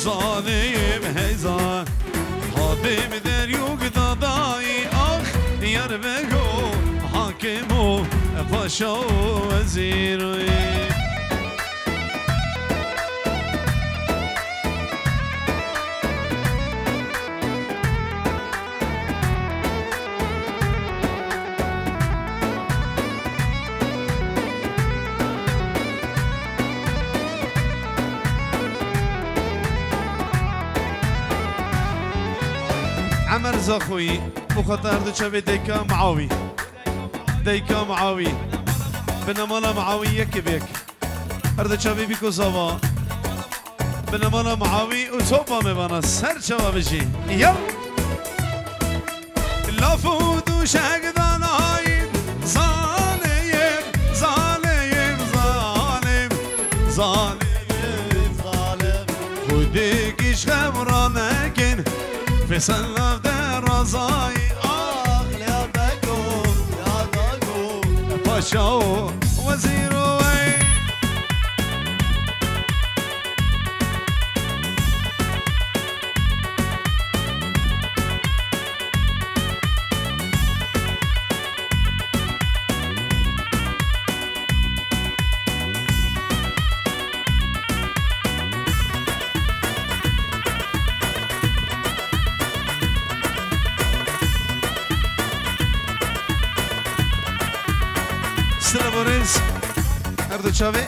زانیم هیزان حاتم دریوگ دادایی آخ یار بگو حاکم و پاشا و وزیروی عمر زاخوي مخاطر دو شبه ديكا معاوي ديكا معاوي بنمالا معاوي يكي بيك هردو شبه بيكو زاوا بنمالا معاوي وصوبا مبانا سر شبه بجي يلا لافودو شاقدان هايد ظالم ظالم ظالم ظالم ظالم خودكيش خبرانكن في سلف در رضای آخ یا بگو یا بگو پاشا و وزیر و سلاموريز اردو چاوي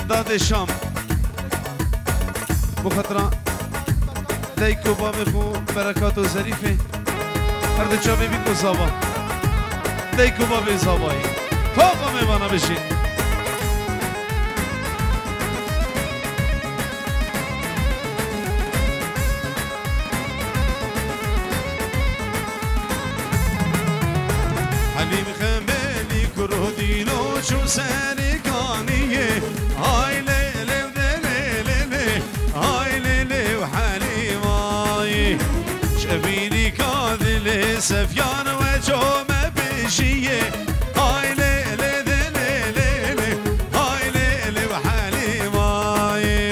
داد شام بخطرة دايكو بامخو بركاتو ظريفه اردو چاوي بيكو زابا دايكو بابي زاباي بابا ميوانا بشي حليم خمالي كرهدينو شو سارقانية هاي ليلي ودليلي هاي ليلي وحليماي شبيني كاذلي سفيان وجو ما بشيه هاي ليلي دليلي هاي ليلي وحليماي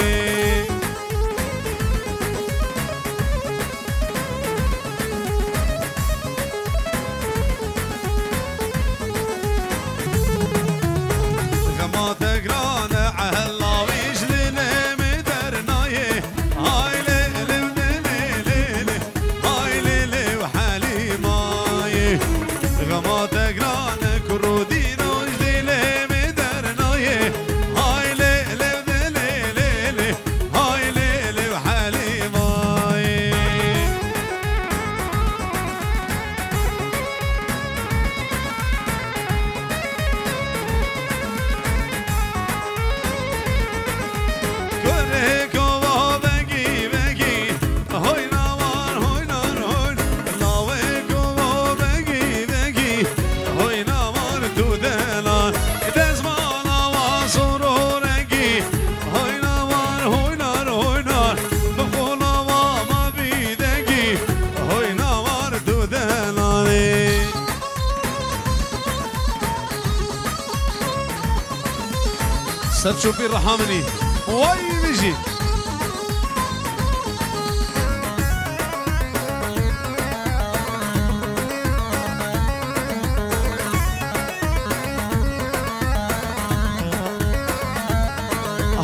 ستشوفي الرحامني واي بيجي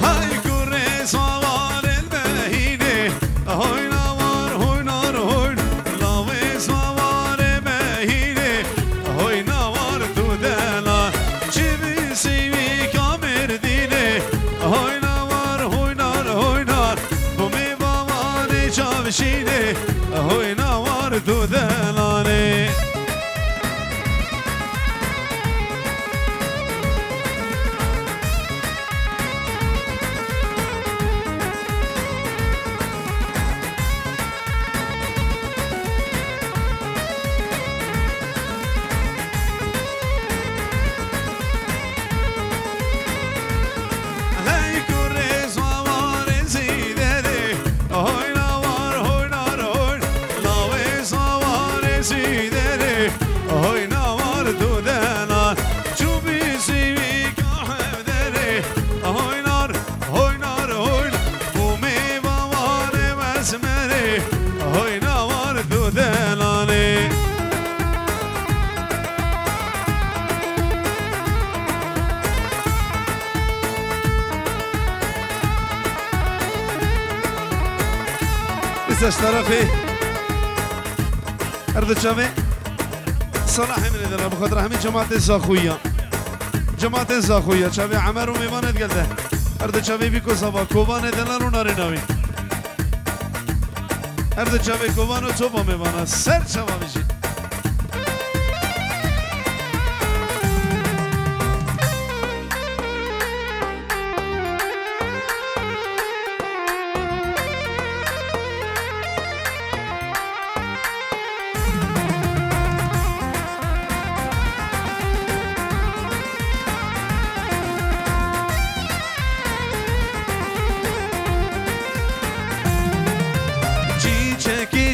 هاي كوري صوار البهينة هاي نوار هاي نار هاي لاوي صوار بهينة هاي نوار دودلا جيبي سيبي كامر دينه هاي نوار هاي نار هاي ليس طرفي أرد شافي صلاحي من إذا بخاطر همين جماعة الزاخوية جماعة الزاخوية شافي عمر وميوانت قلده أرد شافي بيكو صبا كوبان دلار وناري ناوي أرد شافي كوبان وصوبا ميوانا سر شافا بيجي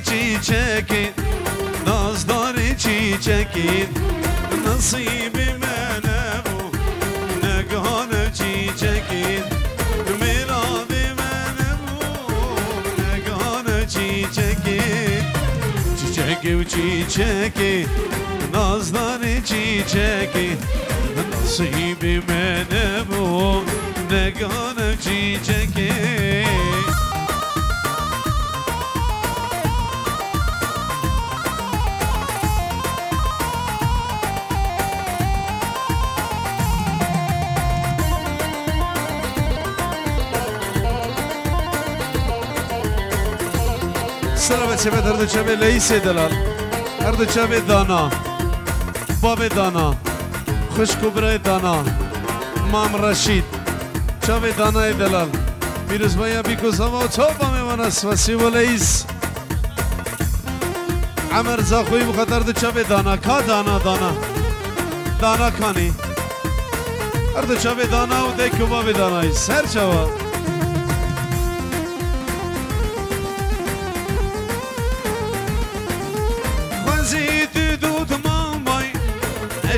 çiçekin nazları çiçekin nasibime ne bu ne gane çiçekin miradime ne bu ne gane çiçekin çiçeki çiçeki nazları çiçeki nasibime ne bu ne gane çiçekin سلامت شبه هر دو چبه لئیس دلال هر دو چبه دانا باب دانا خوشکبره دانا مام رشید چبه دانا دلال میرز بایا بیکو زما و چوبا میوانست و سیو لئیس عمر زاخوی بخاطر دو چبه دانا کا دانا دانا دانا کانی هر دو چبه دانا و دیکو باب دانایی سر چوا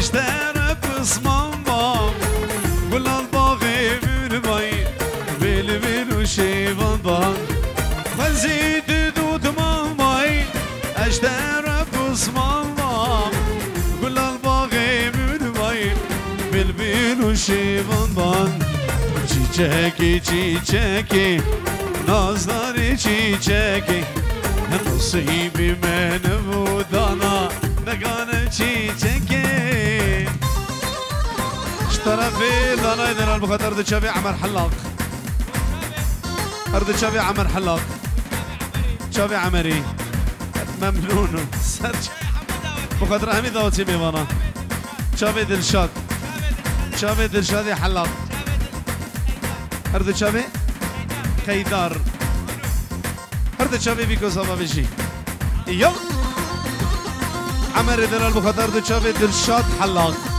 اشتر بسمان بام گلال باغی بیر بای بیل بیل و شیوان بام خزید دود مان بای اشتر بسمان بام گلال باغی بیر بای بیل بیل و شیوان بام چیچکی چیچکی نازداری چیچکی نصیبی من بودانا نگانه چیچکی طرفي داناي دلال بخاطر أرض شافي عمر حلاق أرض شافي عمر حلاق شافي عمري ممنون بخاطر همي داوتي ميوانا شافي دلشاد شافي دلشادي حلاق أرض شافي خيدار أرض شافي بيكو صبا بيجي يو عمر دلال بخاطر أرض شافي دلشاد حلاق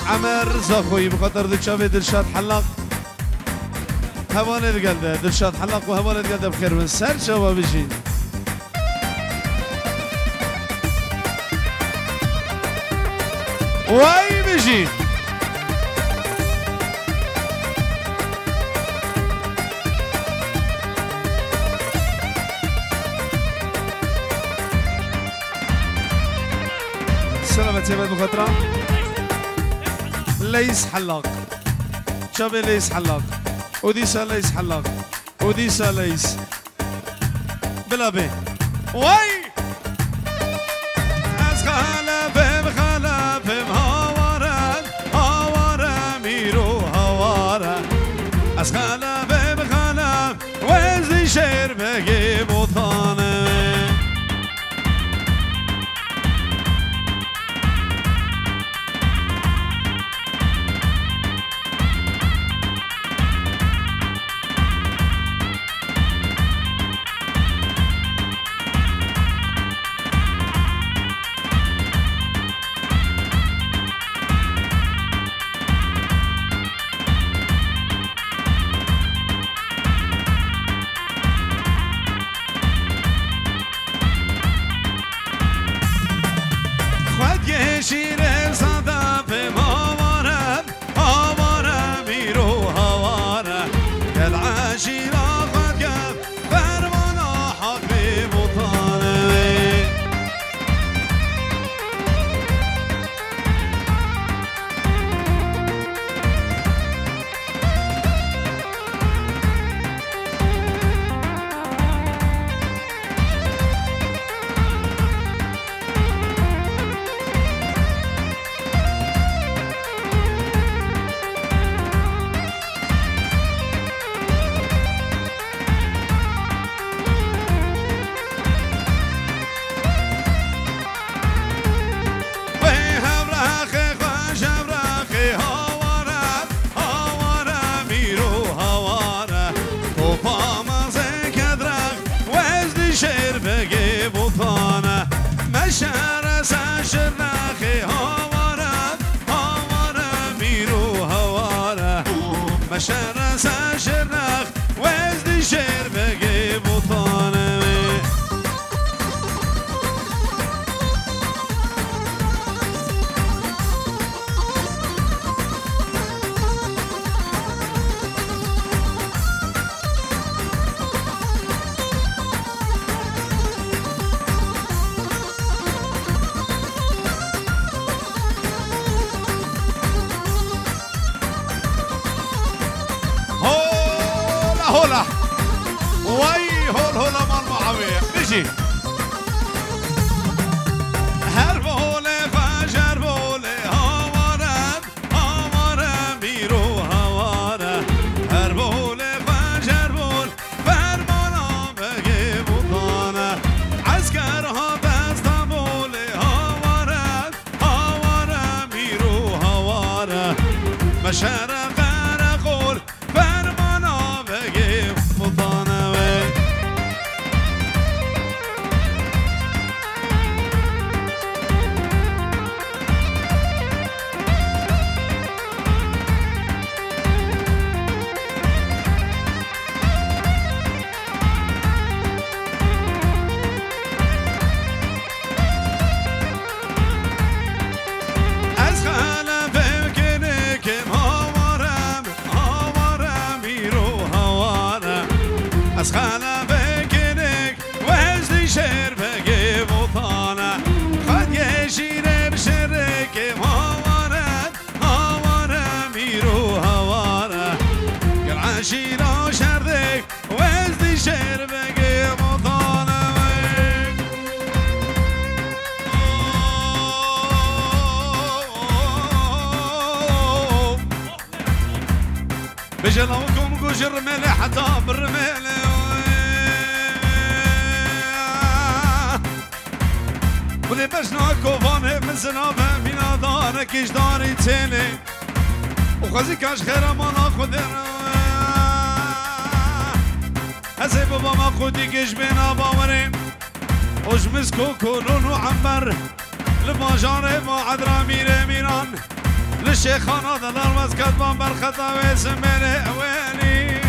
عمر زاخوي بخاطر دلشاد دلشاد حلاق هوانه القلده دلشاد حلاق وهوانه القلده بخير من سر شباب بيجي واي بيجي سلامة يا بنت بخاطره ليس حلاق شابي ليس حلاق وديسا ليس حلاق وديسا ليس بلا بي واي خلافم خلافم هاورا هاورا ميرو هاورا از خلافم خلاف وزي شير بگی بوطانه مشارة ساشرخ وزد شير بقي بطانه هولا وي هولا مال معاوية بيجي هربولي فجربولي هوارم هوارم بيرو هوارم هربولي فجربول فرمانا بقي بطانه عسكرها بستبولي هوارم هوارم بيرو هوارم مشارة غرقول فرمانا بقي بطانه خانا بكنك وزدي شير بقي بطانه خد يشير بشرك هوارا هوارا ميرو هوارا قل عشيرة شردك وزدي شير بقي بطانه بجلوكم قجر ملي حتى بالرميلي ولي بشنا كوفاني من زنابه بينا دارك ايش داري تيني وخزي كاش خير ما ناخذنا هزي بابا ما خودي كيش بينا باوري وش مسكو كلون وعنبر لباجاري ما عدرا ميري ميران للشيخانة دلال مسكت بامبر خطا ويسميني ويلي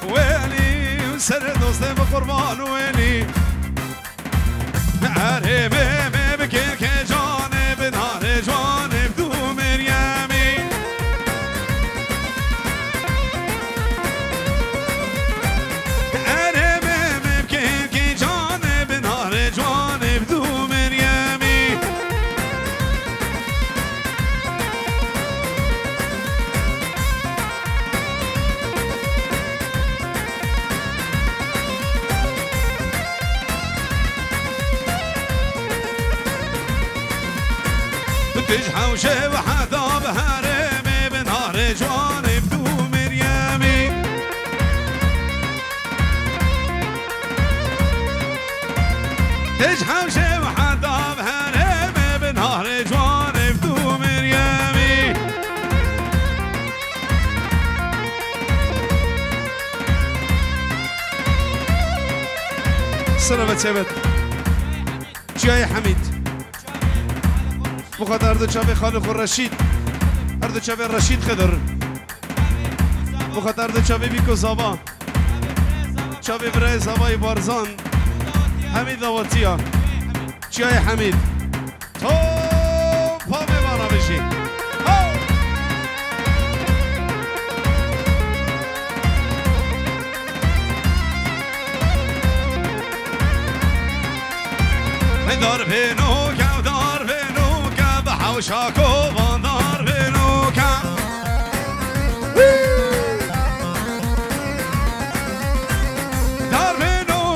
ويلي وسر دوستي بقربان ويلي عربي بكير كجاني بدار جواني بدو مريمي عربي بكير كجاني بدار جواني بدو مريمي تجحوشي وحذاب هرمي بنهار جواني بدو مريمي تجحوشي وحذاب هرمي بنهار جواني بدو مريمي سلامة سبت جاي حميد بخاطر اردو چاوی خالق رشید اردو چاوی رشید خضر بخاطر اردو چاوی بیکو زابا چاوی برای زابای بارزان حمید داواتیا چیای حمید تو پا ببارا بشی دار بینو که دار بینو که به حوشاکو وان دار بینو که دار بینو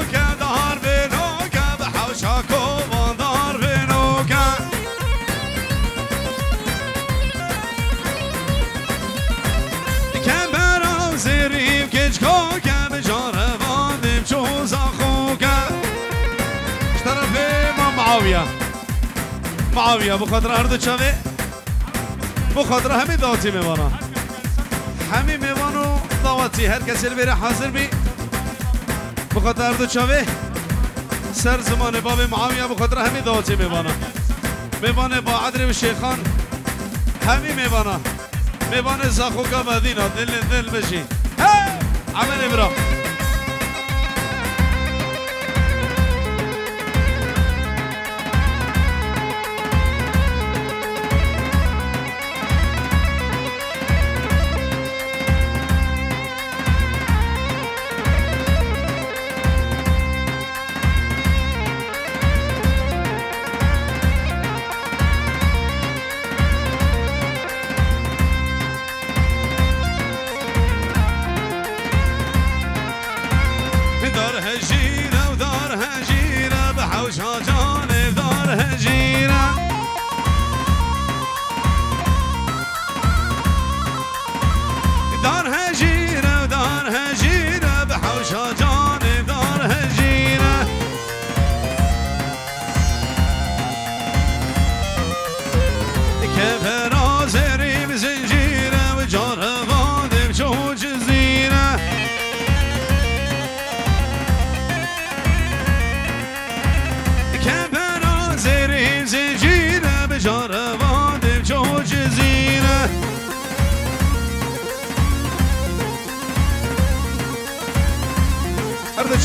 که به حوشاکو وان دار بینو که که برام زیریم کچکو که به جاره واندیم چوزا خو که معاویه بخاطر اردو چاوه بخاطر همین دعوتی میوانا همین میوانو دعوتی هر کسی بره حاضر بی بخاطر اردو چاوه سر زمان باب معاویه بخاطر همین دعوتی میوانا با عدر و شیخان همین میوانا میوان زخو که مدینه دل بشی عمل برا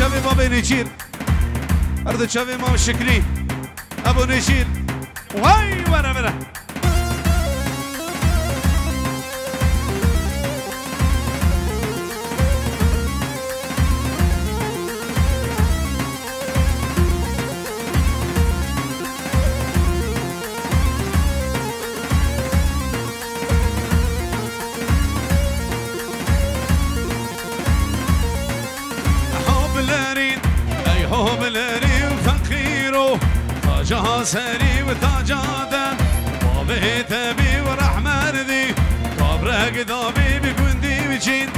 شوی ما به نشیر ارد شوی ما شکری ابو نشیر وای ورا ورا سري وتاجادا وبيت بي ورحمة ذي قبرك ذابي بكندي بجين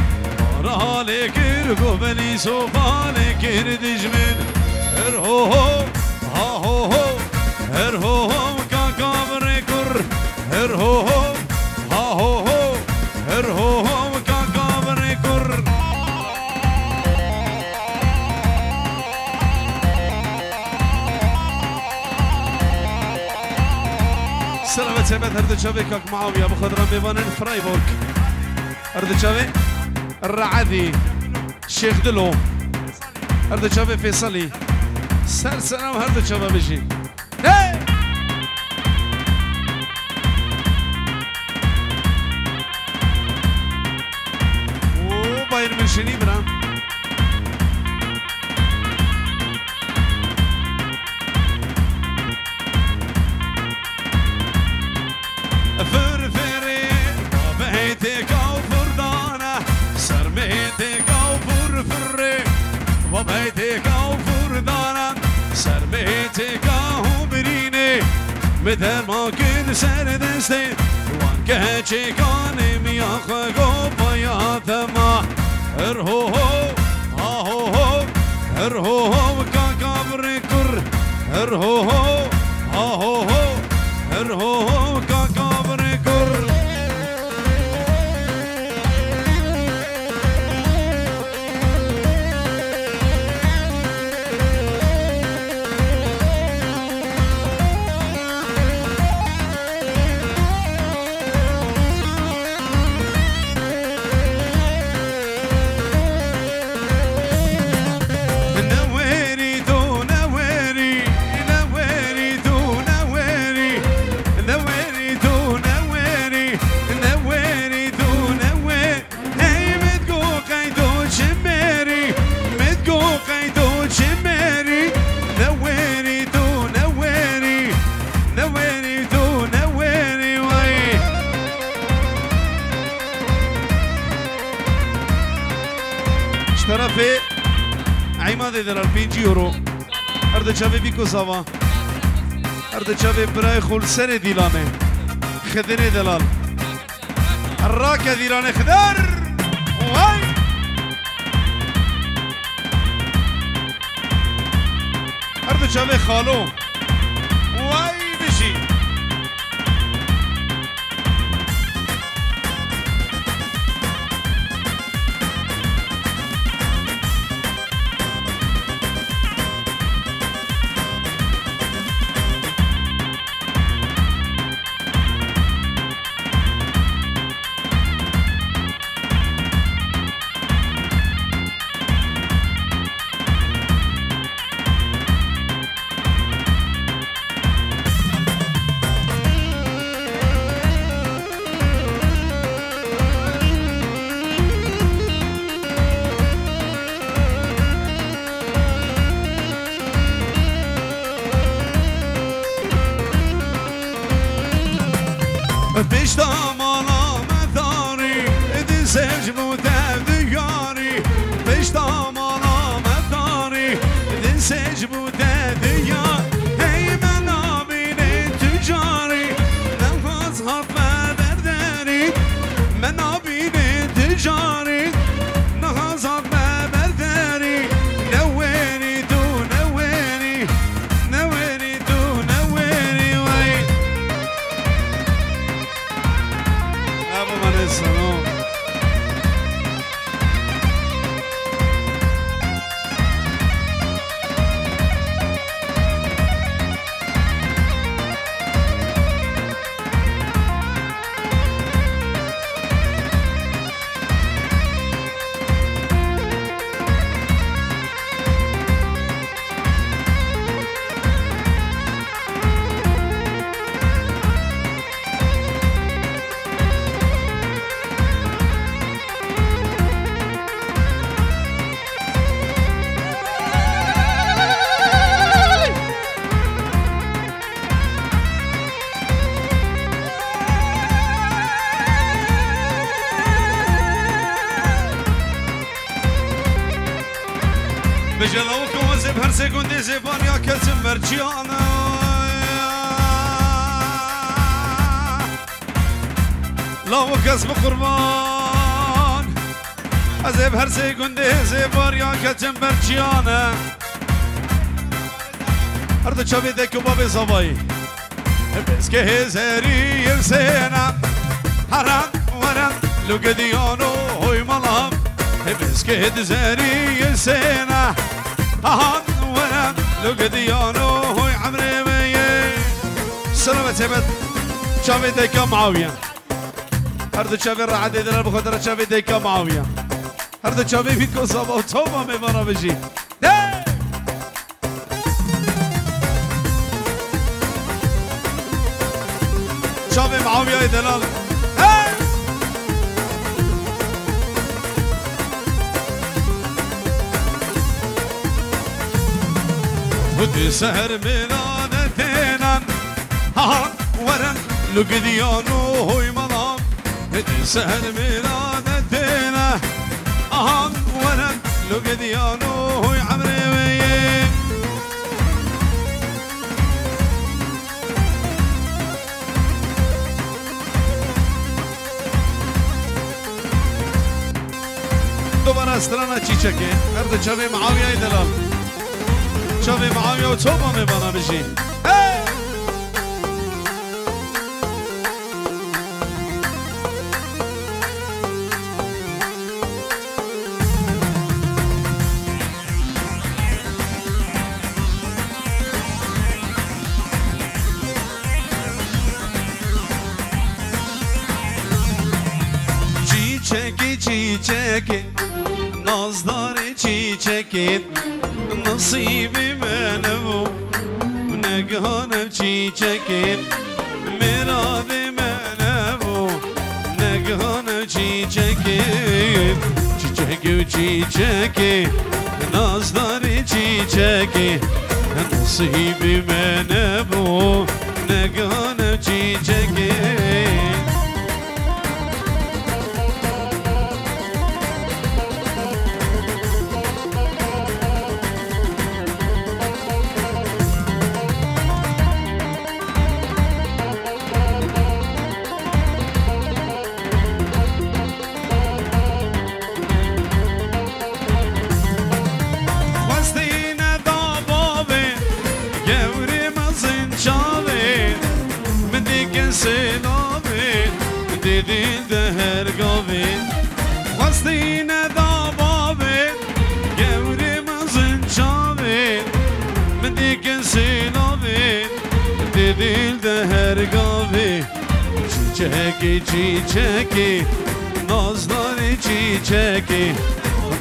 رالك رقبني سوفالك ردجمن ارهوهو هاهوهو ارهوهو كاكابر كر ارهوهو هاهوهو ارهوهو كاكابر كر سلامت سمت هرد شوي كاك معاوية بخضران بيبانن فرايبورغ هرد شوي الرعدي شيخ دلو هرد شوي فيصلي سلسلة وهرد شوي بيجي وباير من شني برام بدر ما كل سر دسته وانكه چکانه میاخه گو پایات ما ارهوهو آهوهو ارهوهو کاکابر کر ارهوهو آهوهو ارهوهو کاکابر کر طرفه عماد دلال 5 یورو ارد چاوه بیکو زاوا ارد چاوه برای خول سر دیلانه خدنه دلال الراک دیلانه خدر وای ارد چاوه خالو وای بشی بشتا مالا مداری دی سجمو دیاری بشتا مالا مداری دی سجمو دیاری هی من آبین تجاری نفاز هات برداری من آبین تجاری نفاز هات برداری نوینی تو نوینی نوینی تو نوینی وی ابو من السلام بجلوكم وزب هر سكوندي زبان يا كتم مرجيانا لا وكسب قربان أزب هر سكوندي زبان يا كتم مرجيانا أرد شابي ديكو بابي صباي بس كهزاري يرسينا حرام ورم لو قديانو هوي ملام بس كهزاري يرسينا هان ورم لو قديانو هوي عمري مي سلامة سبت شابي ديكا معاوية أرد شابي الرعادي دلال بخدرة شابي ديكا معاوية أرد شابي بيكو صابا وطوبا مبانا بجي شابي معاوية دلال ودي سهر ميلان تينان هان ورم لقديانو هوي ملام ودي سهر ميلان تينان هان ورم لقديانو هوي عمري ويه دوباره استرانا چیچکه هر چاوی معاویه دلال چاوی معاویه و توبا میبانا بشی çiçeki nazları çiçeki nasibi benim neganem çiçeki merabi benim neganem çiçeki çiçeki çiçeki nazları çiçeki nasibi benim neganem çiçeki سلامي ديدين دهر قوي خاصين ضبابي قوري مزن شامي مديك سلامي ديدين دهر قوي çiçeki çiçeki nazları çiçeki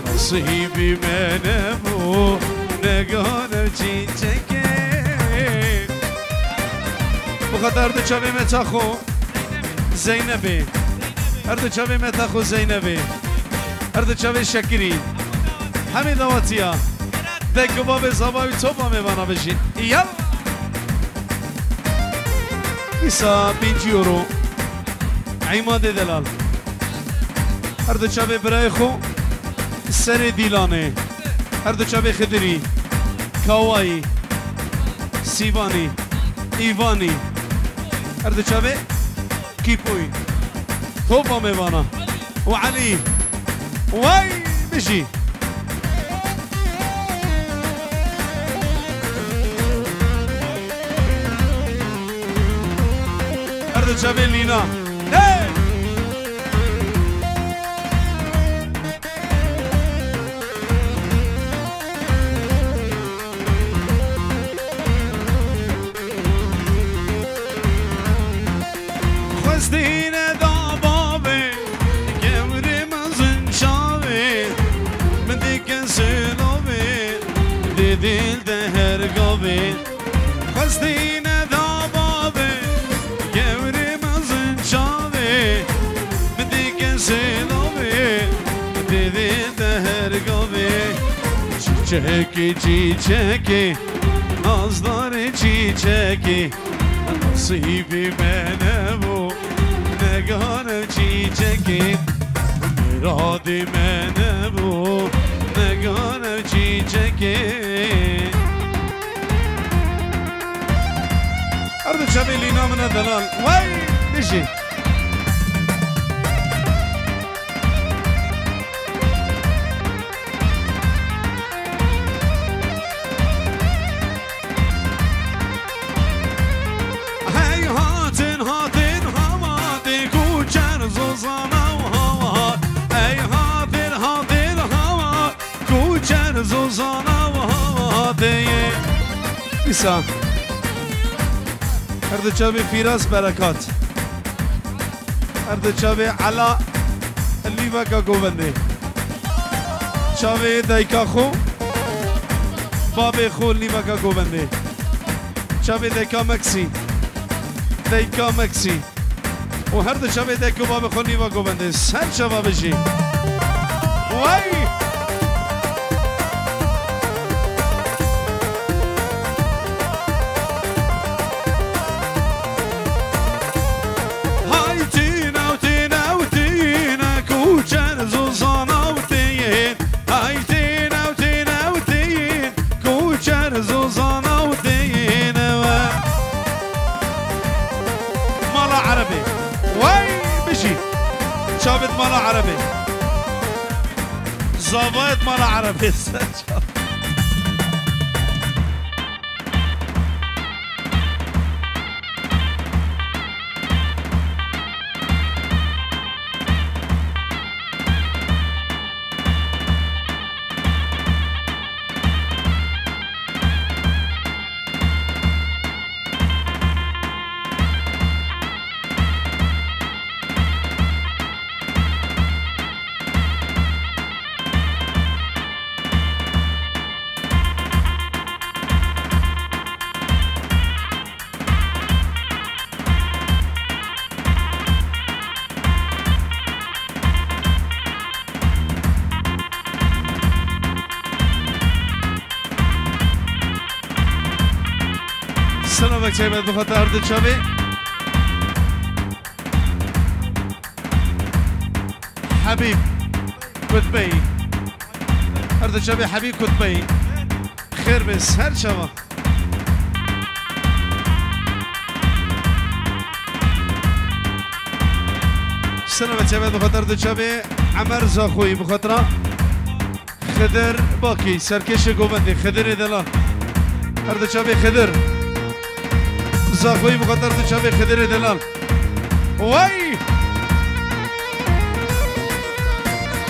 nasibi benim o ne kadar çiçeki bu kadar da çavi metaxo Zeynep'i her da çavi metaxo Zeynep'i her da çavi Şakiri همین دواتیا دکو باب زبایی توبا میبانا بشین یال ایسا 5 euro عماد دلال هر دو چاوه برای خو سر دیلانه هر دو چاوه خدری کاوایی سیوانی ایوانی هر دو چاوه کیپوی توبا میوانا و علی وای بشی هر دو چاوه لینا دینه دابابه گمری مزن شاوه من دیگه سلوه دی دل ده هرگاوه خستینه دابابه گمری مزن شاوه من دیگه سلوه دی دل ده هرگاوه چیچکی چیچکی نازدار چیچکی نصیبی منه بود نگانم چیچکی مرادی منه بود نگانم چیچکی هر دو چاوه لینا منه دلال وای بشی زوزانا و هادیه بیسا هر دو چاوه فیراز برکات هر دو چاوه علا لیوکا گوونده چاوه دایکا خو باب خو لیوکا گوونده چاوه دایکا مکسی دایکا مکسی و هر دو چاوه دایکا باب خو لیوکا گوونده سر چاوه بشی وای شابت مالا عربي زبايت مالا عربي سلام بچه باید بخاطر هر دو چاوه حبیب کتبی هر دو چاوه حبیب کتبی خیر بس هر چاوه سلام بچه باید بخاطر دو چاوه عمر زاخوی بخاطر خدر باکی سرکش گوبنده خدر دلال هر دو چاوه خدر زاخوی بخاطر دو چاوه خدر دلال وای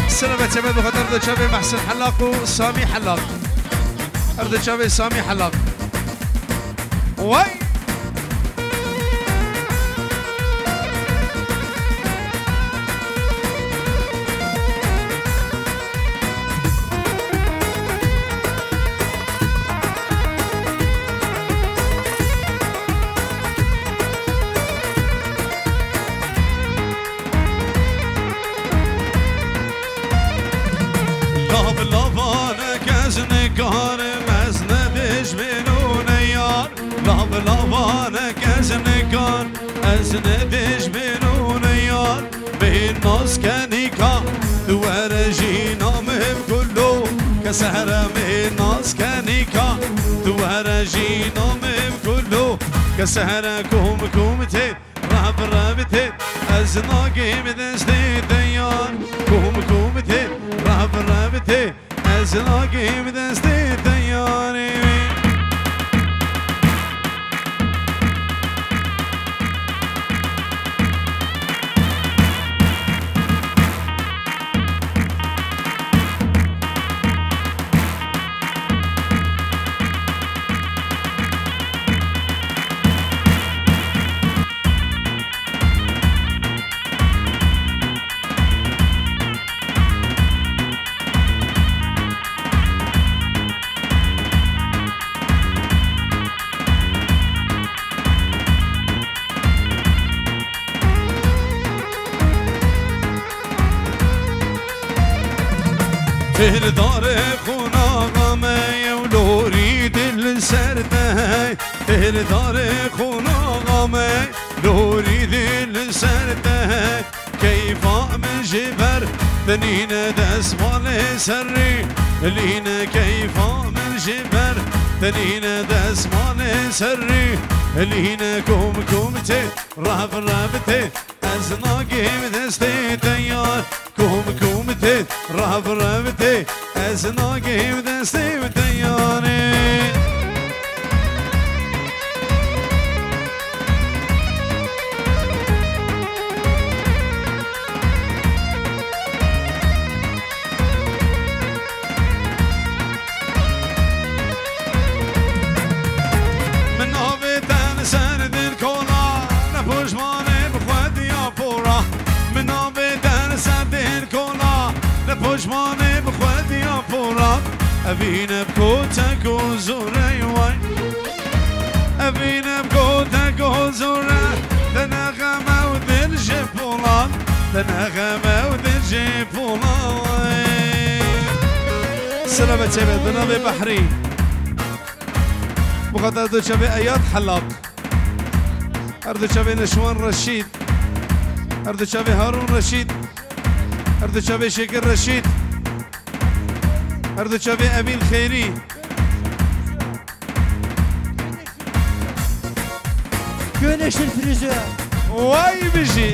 سلام بچه باید بخاطر دو چاوه محسن حلاق و سامی حلاق هر دو چاوه سامی حلاق وای لابانك ازنكان ازندش بنون يار ناس كنيكا دوارجي نامهم كله كسهرة من ناس كنيكا دوارجي نامهم كله كسهرة كوم كومتي رهب رابتي أزناقي مدستي ديان كوم كومتي رهب رابتي أزناقي مدستي دياني في دار خونا غامي ولوري دل سرده في دار خونا غامي لوري دل سرده كيف من جبر تنين دس مال سري لينا كيف من جبر تنين دس مال سري لينا كوم كومتي رهب رابتي أزناقي بدستي تيار كوم كومتي رهب رابتي أزناقي بدستي تياري من هوبتان سرد الكولا نفوش ماني بخواتي يا فورا من هوبتان سرد الكولا نفوش ماني بخواتي يا فورا أبينا بكوتك وزوري واي أبينا بكوتك وزوري تنغمة ودل جيبولا تنغمة ودل جيبولا سلامة شباب بنابي بحري بخاطر دو شباب اياد حلاق اردو شباب نشوان رشيد اردو شباب هارون رشيد اردو شباب شكر رشيد اردو شباب امين خيري Güneş الفريزر واي بيجي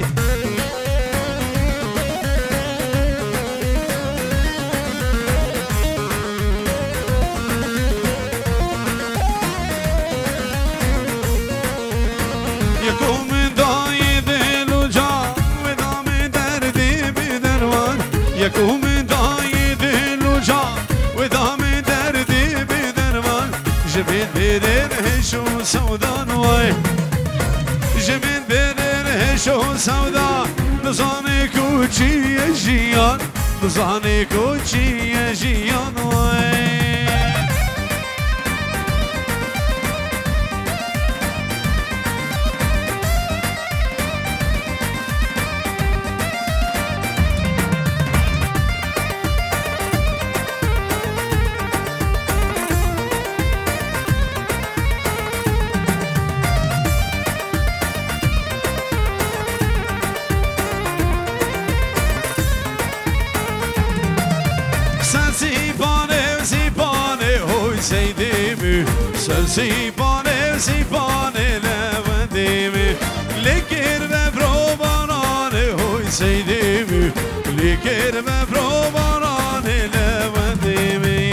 يقوم داي دل وجا ودام دردي بدروان يقوم داي دل وجا ودام دردي بدروان جبين بدر هشو سودان واي جبين بدر هشو سودا نزاني كوچي جيان نزاني كوچي جيان واي سيباني سيباني لوديمي لكير ببروباني هوي سيديمي لكير ببروباني لوديمي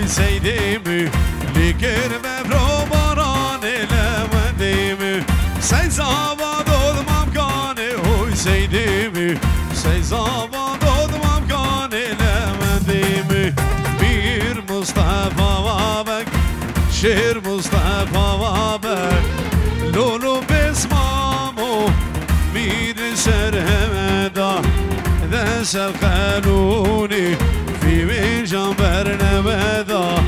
سيديمي لكن ببروبراني لوديمي سيزاباد ممكاني هوي سيديمي سيزاباد ممكاني لوديمي بير مصطفى بابك شیر مصطفى وابر لولو بسمامو میر سر همدا دست القانوني في ويجان برنمدا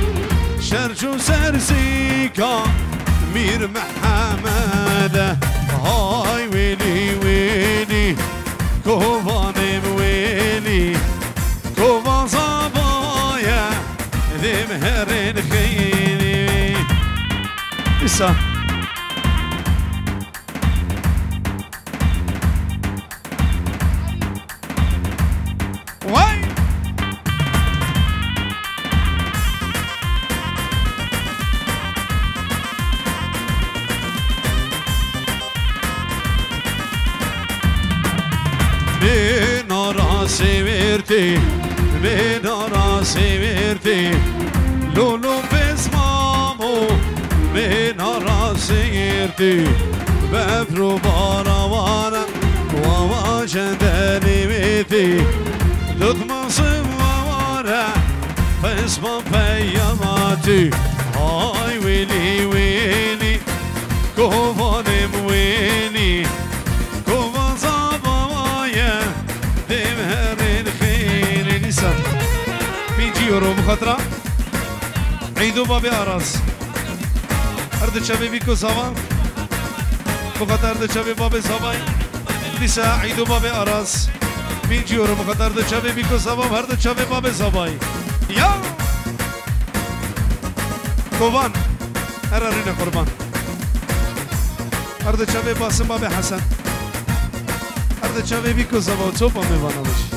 شرشو سرسيكا مير محمد هاي ويلي ويلي كوفاني ويلي كوفان صبايا ذي مهرين خيلي إسا واي بنا راسي ورتي بنا راسي ورتي لولو بسمامو بنا راسي ورتي بفرو باراوانا وما جندني ميتي لطما صوارا فاسما بياماتي هاي ويلي ويلي كوفاني مويلي كوفان صبايا دمهر الخير نسا 100 يورو مخاطرة عيدو بابي أراس أرد شبابي كو صبا مخاطر أرد شبابي بابي صباي نسا عيدو بابي أراس 100 يورو مخاطر أرد شبابي كو صبا أرد شبابي بابي صباي يا كوفان هررين قربان أرد شبابي باسم بابي حسن أرد شبابي كو صبا وصوبا ميوانا بش